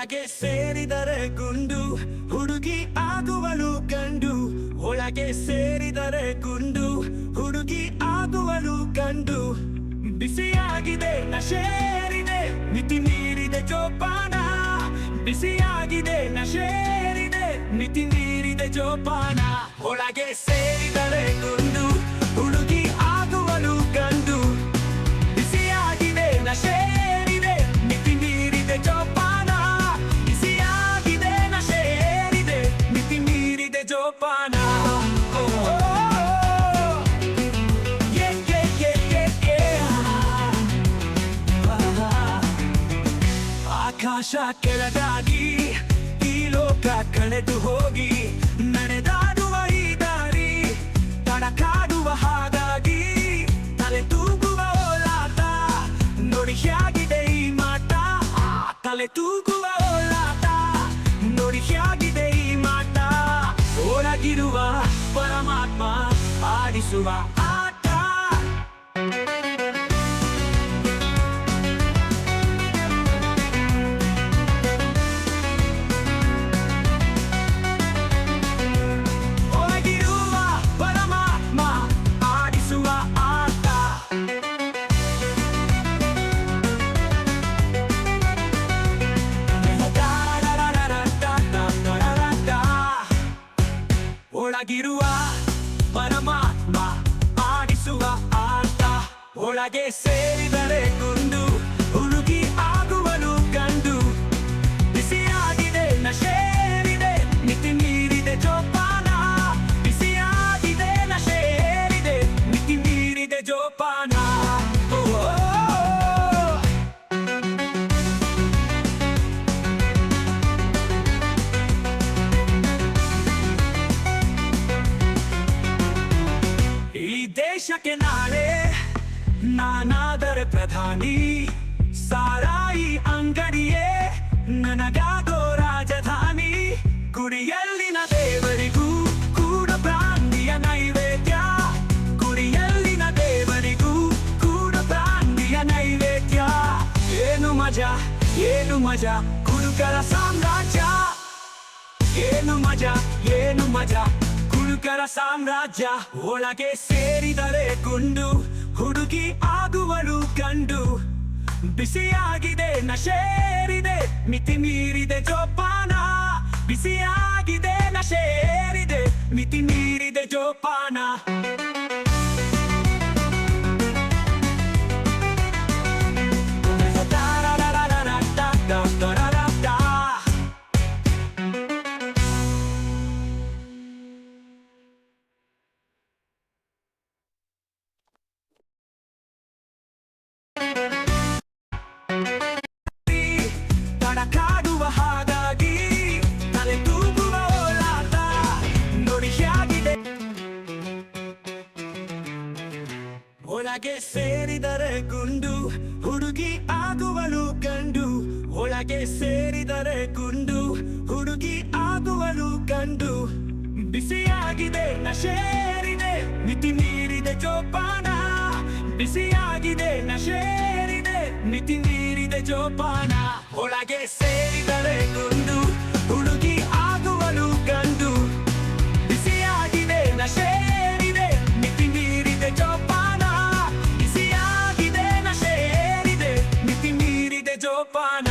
ಒಳಗೆ ಸೇರಿದರೆ ಗುಂಡು ಹುಡುಗಿ ಆಗುವಳು ಗಂಡು. ಒಳಗೆ ಸೇರಿದರೆ ಗುಂಡು ಹುಡುಗಿ ಆಗುವಳು ಗಂಡು. ಬಿಸಿಯಾಗಿದೆ ನಶೇರಿದೆ ಮಿತಿ ಮೀರಿದೆ ಜೋಪಾನ. ಬಿಸಿಯಾಗಿದೆ ನಶೇರಿದೆ ಮಿತಿ ಮೀರಿದೆ ಜೋಪಾನ. ಒಳಗೆ ಸೇರಿದರೆ ಗುಂಡು ಹುಡುಗಿ ಆಗುವಳು ಗಂಡು. ಬಿಸಿಯಾಗಿದೆ ನಶೇರಿದೆ ಮಿತಿ ಮೀರಿದೆ ಜೋಪಾನ. ಬಿಸಿಯಾಗಿದೆ ನಶೇರಿದೆ ಮಿತಿ ಮೀರಿದೆ ಜೋಪಾನ. ಆಕಾಶ ಕೆಳಗಾಗಿ ಈ ಲೋಕ ಕಳೆದು ಹೋಗಿ ನಡೆದಾಡುವ ಈ ದಾರಿ ತಡಕಾಡುವ ಹಾಗಾಗಿ ತಲೆ ತೂಗುವ ಓಲಾಟ. ನೋಡಿ ಹೇಗಿದೆ ಈ ಮಾಟ, ತಲೆ ತೂಗುವ ಓಲಾಟ. ನೋಡಿ ಹೇಗಿದೆ ಈ ಮಾಟ, ಒಳಗಿರುವ ಪರಮಾತ್ಮ ಆಡಿಸುವ ಆಟ. ಒಳಗಿರುವ ಪರಮಾತ್ಮ ಆಡಿಸುವ ಆಟ. ಒಳಗೆ ಸೇರಿದರೆ ಗುಂಡು ಹುಡುಗಿ ಆಗುವಳು ಗಂಡು. ಬಿಸಿಯಾಗಿದೆ ನಶೇರಿದೆ ಮಿತಿ ಮೀರಿದೆ ಜೋಪಾನ. ಬಿಸಿಯಾಗಿದೆ ನಶೇರಿದೆ ಮಿತಿ ಮೀರಿದೆ ಜೋಪಾನ. ದೇಶಕ್ಕೆ ನಾಳೆ ನಾನಾದರೆ ಪ್ರಧಾನಿ. ಸಾರಾಯಿ ಅಂಗಡಿಯೇ ನನಗಾಗೋ ರಾಜಧಾನಿ. ಗುಡಿಯಲ್ಲಿನ ದೇವರಿಗೂ ಕೂಡ ಬ್ರಾಂದಿಯ ನೈವೇದ್ಯ. ಗುಡಿಯಲ್ಲಿನ ದೇವರಿಗೂ ಕೂಡ ಬ್ರಾಂದಿಯ ನೈವೇದ್ಯ. ಏನು ಮಜಾ ಏನು ಮಜಾ ಕುಡುಕರ ಸಾಮ್ರಾಜ್ಯ. ಏನು ಮಜಾ ಏನು ಮಜಾ ಕುಡುಕರ ಸಾಮ್ರಾಜ್ಯ. ಒಳಗೆ ಸೇರಿದರೆ ಗುಂಡು ಹುಡುಗಿ ಆಗುವಳು ಗಂಡು. ಬಿಸಿಯಾಗಿದೆ ನಶೇರಿದೆ ಮಿತಿ ಮೀರಿದೆ ಜೋಪಾನ. ಬಿಸಿಯಾಗಿದೆ ನಶೇರಿದೆ ಮಿತಿ ಮೀರಿದೆ ಜೋಪಾನ. ತಡಕಾಡುವ ಹಾಗಾಗಿ ತಲೆ ತೂಗುವ ಓಲಾಟ. ನೋಡಿ ಹೇಗಿದೆ. ಒಳಗೆ ಸೇರಿದರೆ ಗುಂಡು ಹುಡುಗಿ ಆಗುವಳು ಗಂಡು. ಒಳಗೆ ಸೇರಿದರೆ ಗುಂಡು ಹುಡುಗಿ ಆಗುವಳು ಗಂಡು. ಬಿಸಿಯಾಗಿದೆ ನಶೇರಿದೆ ಮಿತಿ ಮೀರಿದೆ ಜೋಪಾನ. ಬಿಸಿಯಾಗಿದೆ ನಶೇರಿದೆ ಮಿತಿ ಮೀರಿದೆ ಜೋಪಾನ. ಒಳಗೆ ಸೇರಿದರೆ ಗುಂಡು ಹುಡುಗಿ ಆಗುವಳು ಗಂಡು. ಬಿಸಿಯಾಗಿದೆ ನಶೇರಿದೆ ಮಿತಿ ಮೀರಿದೆ ಜೋಪಾನ. ಬಿಸಿಯಾಗಿದೆ ನಶೇರಿದೆ ಮಿತಿ ಮೀರಿದೆ ಜೋಪಾನ.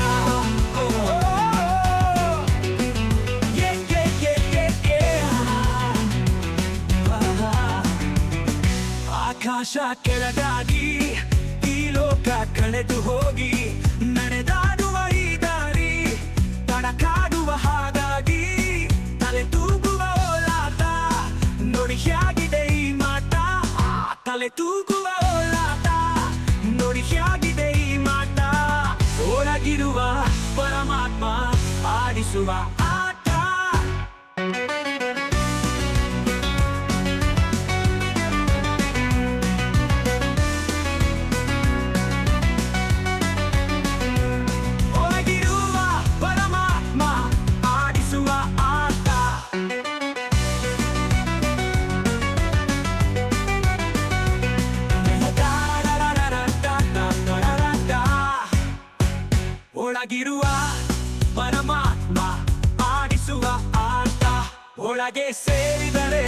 ಆಕಾಶ ಕೆಳಗಾಗಿ ಈ ಲೋಕ ಕಳೆದು ಹೋಗಿ ನಡೆದಾಡುವ ಈ ದಾರಿ ತಡಕಾಡುವ ಹಾಗಾಗಿ ತಲೆ ತೂಗುವ ಓಲಾಟ. ನೋಡಿ ಹೇಗಿದೆ ಈ ಮಾಟ, ತಲೆ ತೂಗುವ ಓಲಾಟ. ನೋಡಿ ಹೇಗಿದೆ ಈ ಮಾಟ, ಒಳಗಿರುವ ಪರಮಾತ್ಮ ಆಡಿಸುವ ಆಟ. ಒಳಗಿರುವ ಪರಮಾತ್ಮ ಆಡಿಸುವ ಆಟ ಒಳಗೆ ಸೇರಿದರೆ